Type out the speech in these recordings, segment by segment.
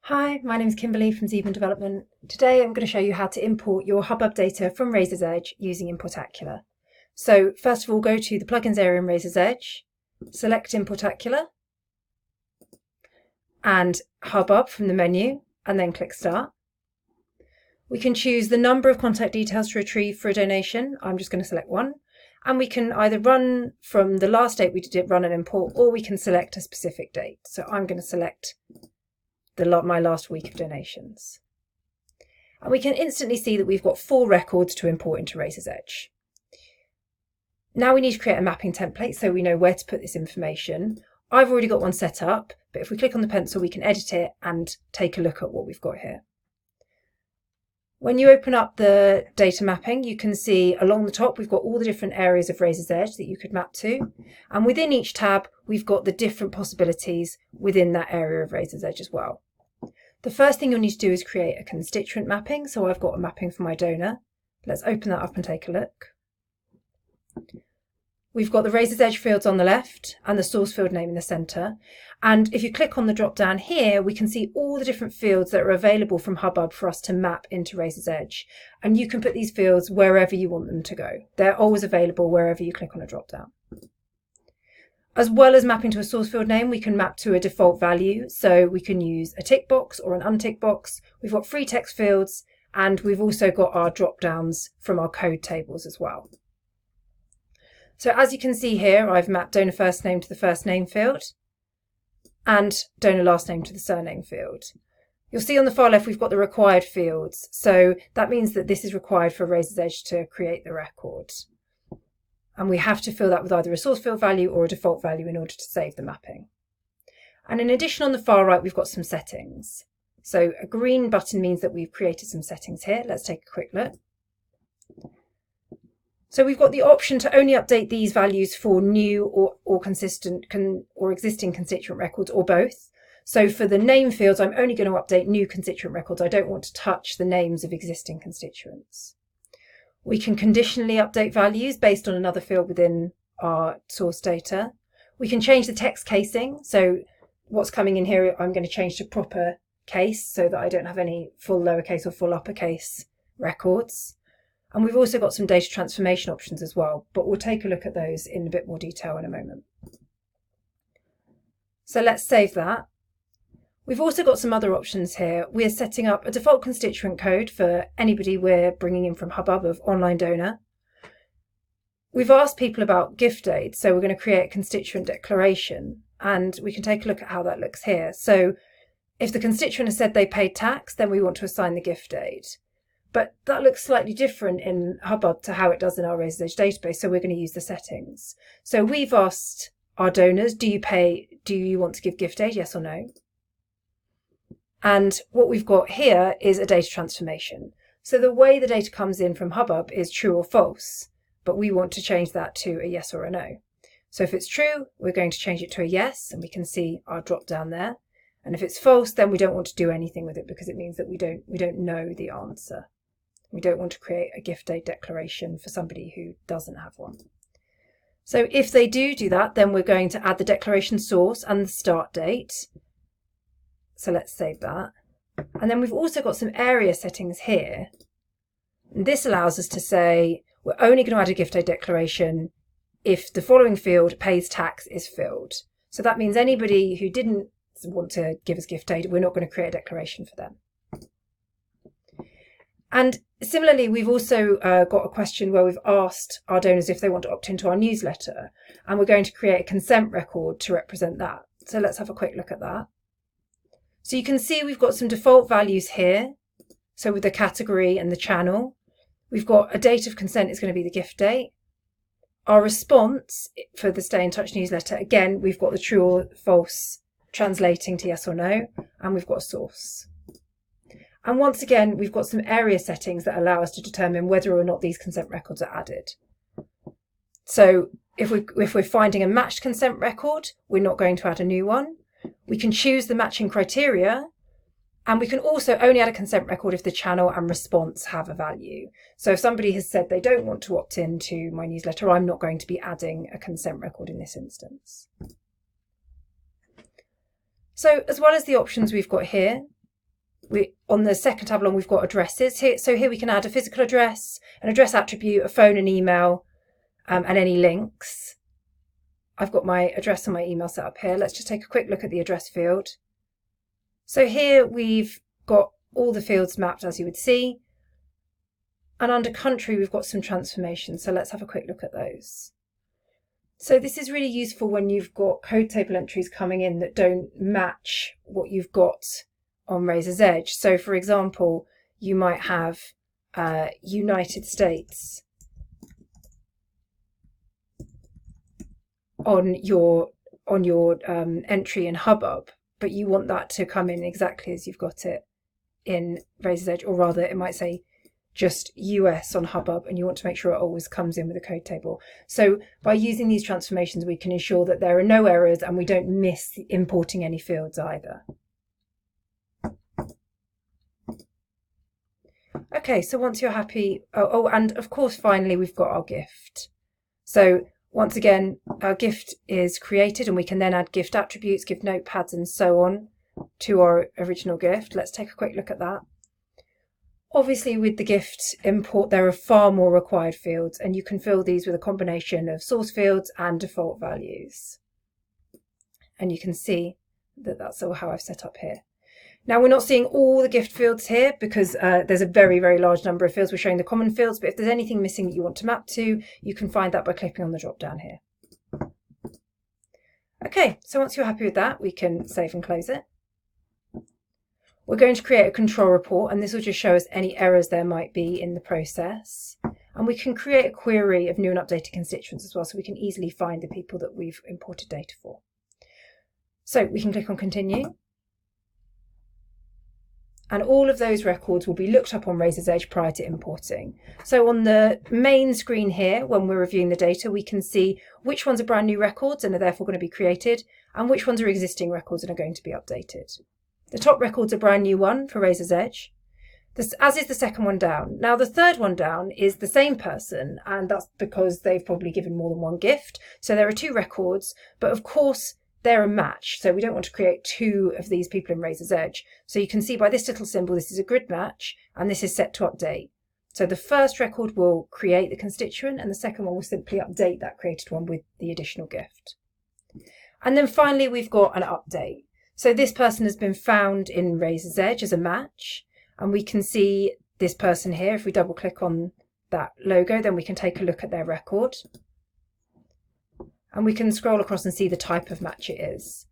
Hi, my name is Kimberly from Zeban Development. Today I'm going to show you how to import your Hubbub data from Razor's Edge using Importacular. So first of all, go to the plugins area in Razor's Edge, select Importacular and Hubbub from the menu, and then click Start. We can choose the number of contact details to retrieve for a donation. I'm just going to select one. And we can either run from the last date we did run an import, or we can select a specific date. So I'm going to select my last week of donations. And we can instantly see that we've got 4 records to import into Razor's Edge. Now we need to create a mapping template so we know where to put this information. I've already got one set up, but if we click on the pencil, we can edit it and take a look at what we've got here. When you open up the data mapping, you can see along the top, we've got all the different areas of Razor's Edge that you could map to. And within each tab, we've got the different possibilities within that area of Razor's Edge as well. The first thing you'll need to do is create a constituent mapping. So I've got a mapping for my donor. Let's open that up and take a look. We've got the Razor's Edge fields on the left and the source field name in the center. And if you click on the drop down here, we can see all the different fields that are available from Hubbub for us to map into Razor's Edge. And you can put these fields wherever you want them to go. They're always available wherever you click on a drop down. As well as mapping to a source field name, we can map to a default value. So we can use a tick box or an untick box. We've got free text fields, and we've also got our drop downs from our code tables as well. So as you can see here, I've mapped donor first name to the first name field and donor last name to the surname field. You'll see on the far left, we've got the required fields. So that means that this is required for Razor's Edge to create the record. And we have to fill that with either a source field value or a default value in order to save the mapping. And in addition, on the far right, we've got some settings. So a green button means that we've created some settings here. Let's take a quick look. So we've got the option to only update these values for new or existing constituent records, or both. So for the name fields, I'm only going to update new constituent records. I don't want to touch the names of existing constituents. We can conditionally update values based on another field within our source data. We can change the text casing. So what's coming in here, I'm going to change to proper case so that I don't have any full lowercase or full uppercase records. And we've also got some data transformation options as well, but we'll take a look at those in a bit more detail in a moment. So let's save that. We've also got some other options here. We're setting up a default constituent code for anybody we're bringing in from Hubbub of online donor. We've asked people about gift aid, so we're going to create a constituent declaration, and we can take a look at how that looks here. So if the constituent has said they paid tax, then we want to assign the gift aid. But that looks slightly different in Hubbub to how it does in our Razor's Edge database, so we're going to use the settings. So we've asked our donors, do you want to give gift aid, yes or no? And what we've got here is a data transformation. So the way the data comes in from Hubbub is true or false, but we want to change that to a yes or a no. So if it's true, we're going to change it to a yes, and we can see our drop down there. And if it's false, then we don't want to do anything with it because it means that we don't know the answer. We don't want to create a gift aid declaration for somebody who doesn't have one. So if they do that, then we're going to add the declaration source and the start date. So let's save that. And then we've also got some area settings here. And this allows us to say we're only going to add a gift aid declaration if the following field, pays tax, is filled. So that means anybody who didn't want to give us gift aid, we're not going to create a declaration for them. And similarly, we've also got a question where we've asked our donors if they want to opt into our newsletter, and we're going to create a consent record to represent that. So let's have a quick look at that. So you can see we've got some default values here. So with the category and the channel, we've got a date of consent is going to be the gift date. Our response for the Stay in Touch newsletter, again, we've got the true or false translating to yes or no, and we've got a source. And once again, we've got some area settings that allow us to determine whether or not these consent records are added. So if we're finding a matched consent record, we're not going to add a new one. We can choose the matching criteria, and we can also only add a consent record if the channel and response have a value. So if somebody has said they don't want to opt into my newsletter, I'm not going to be adding a consent record in this instance. So as well as the options we've got here, on the second tab along, we've got addresses here. So here we can add a physical address, an address attribute, a phone and email, and any links. I've got my address and my email set up here. Let's just take a quick look at the address field. So here we've got all the fields mapped, as you would see. And under country, we've got some transformations. So let's have a quick look at those. So this is really useful when you've got code table entries coming in that don't match what you've got on Razor's Edge. So for example, you might have United States on your entry in Hubbub, but you want that to come in exactly as you've got it in Razor's Edge, or rather it might say just US on Hubbub, and you want to make sure it always comes in with a code table. So by using these transformations, we can ensure that there are no errors and we don't miss importing any fields either. Okay, so once you're happy, and of course, finally, we've got our gift. So once again, our gift is created and we can then add gift attributes, gift notepads and so on to our original gift. Let's take a quick look at that. Obviously, with the gift import, there are far more required fields, and you can fill these with a combination of source fields and default values. And you can see that that's all how I've set up here. Now, we're not seeing all the gift fields here because there's a very, very large number of fields. We're showing the common fields, but if there's anything missing that you want to map to, you can find that by clicking on the drop down here. Okay, so once you're happy with that, we can save and close it. We're going to create a control report, and this will just show us any errors there might be in the process. And we can create a query of new and updated constituents as well, so we can easily find the people that we've imported data for. So we can click on continue. And all of those records will be looked up on Razor's Edge prior to importing. So on the main screen here, when we're reviewing the data, we can see which ones are brand new records and are therefore going to be created, and which ones are existing records and are going to be updated. The top record's a brand new one for Razor's Edge, as is the second one down. Now the third one down is the same person, and that's because they've probably given more than one gift. So there are two records, but of course they're a match. So we don't want to create two of these people in Razor's Edge. So you can see by this little symbol, this is a grid match, and this is set to update. So the first record will create the constituent, and the second one will simply update that created one with the additional gift. And then finally, we've got an update. So this person has been found in Razor's Edge as a match, and we can see this person here. If we double click on that logo, then we can take a look at their record. And we can scroll across and see the type of match it is.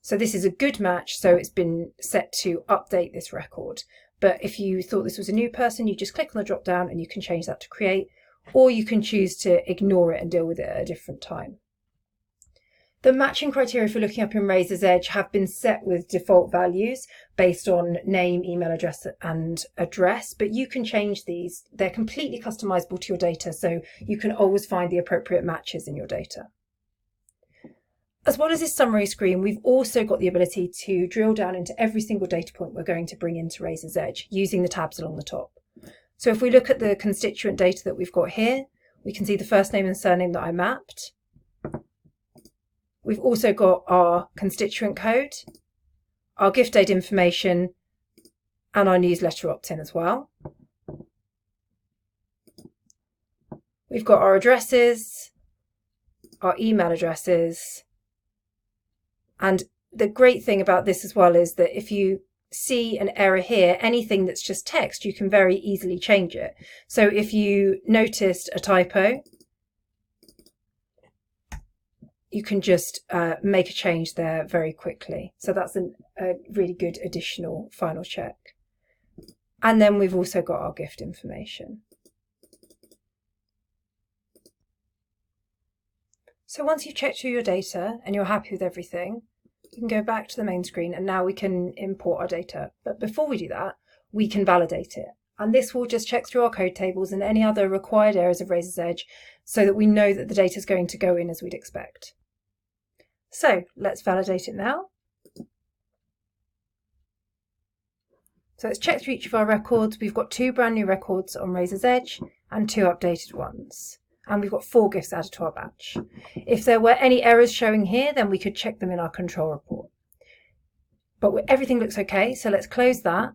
So this is a good match, so it's been set to update this record. But if you thought this was a new person, you just click on the drop down and you can change that to create, or you can choose to ignore it and deal with it at a different time. The matching criteria for looking up in Razor's Edge have been set with default values based on name, email address and address, but you can change these. They're completely customizable to your data, so you can always find the appropriate matches in your data. As well as this summary screen, we've also got the ability to drill down into every single data point we're going to bring into Razor's Edge using the tabs along the top. So if we look at the constituent data that we've got here, we can see the first name and surname that I mapped. We've also got our constituent code, our gift aid information, and our newsletter opt-in as well. We've got our addresses, our email addresses, and the great thing about this as well is that if you see an error here, anything that's just text, you can very easily change it. So if you noticed a typo, you can just make a change there very quickly. So that's a really good additional final check. And then we've also got our gift information. So once you've checked through your data and you're happy with everything, you can go back to the main screen and now we can import our data. But before we do that, we can validate it. And this will just check through our code tables and any other required areas of Razor's Edge so that we know that the data is going to go in as we'd expect. So let's validate it now. So let's check through each of our records. We've got 2 brand new records on Razor's Edge and 2 updated ones. And we've got 4 gifts added to our batch. If there were any errors showing here, then we could check them in our control report. But everything looks okay, so let's close that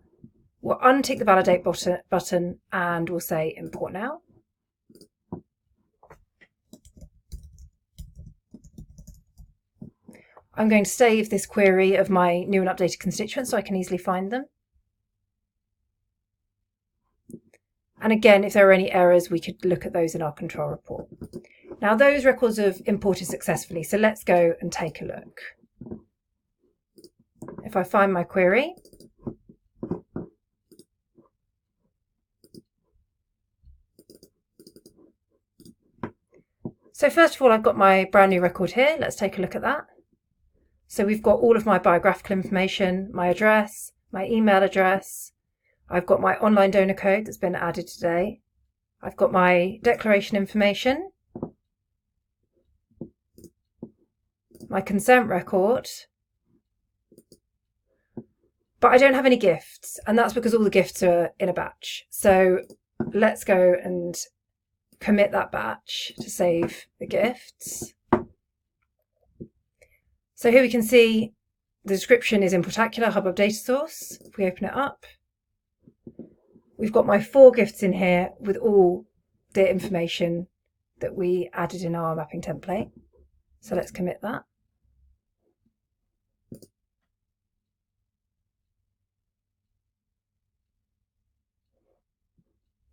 We'll untick the validate button and we'll say import now. I'm going to save this query of my new and updated constituents so I can easily find them. And again, if there are any errors, we could look at those in our control report. Now those records have imported successfully, so let's go and take a look. If I find my query, so first of all, I've got my brand new record here. Let's take a look at that. So we've got all of my biographical information, my address, my email address. I've got my online donor code that's been added today. I've got my declaration information, my consent record, but I don't have any gifts, and that's because all the gifts are in a batch. So let's go and commit that batch to save the gifts. So here we can see the description is Importacular Hubbub data source. If we open it up, we've got my 4 gifts in here with all the information that we added in our mapping template. So let's commit that.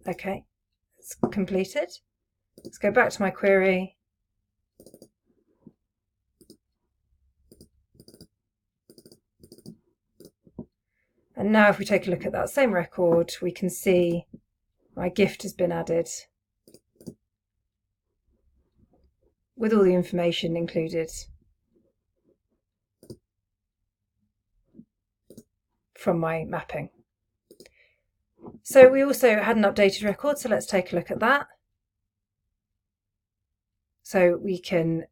Okay, it's completed. Let's go back to my query. And now if we take a look at that same record, we can see my gift has been added with all the information included from my mapping. So we also had an updated record, so let's take a look at that. So we can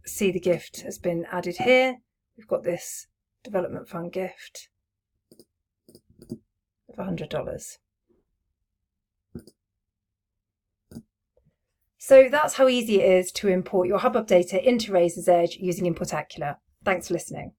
see the gift has been added here. We've got this development fund gift of $100. So that's how easy it is to import your Hubbub data into Razor's Edge using Importacular. Thanks for listening.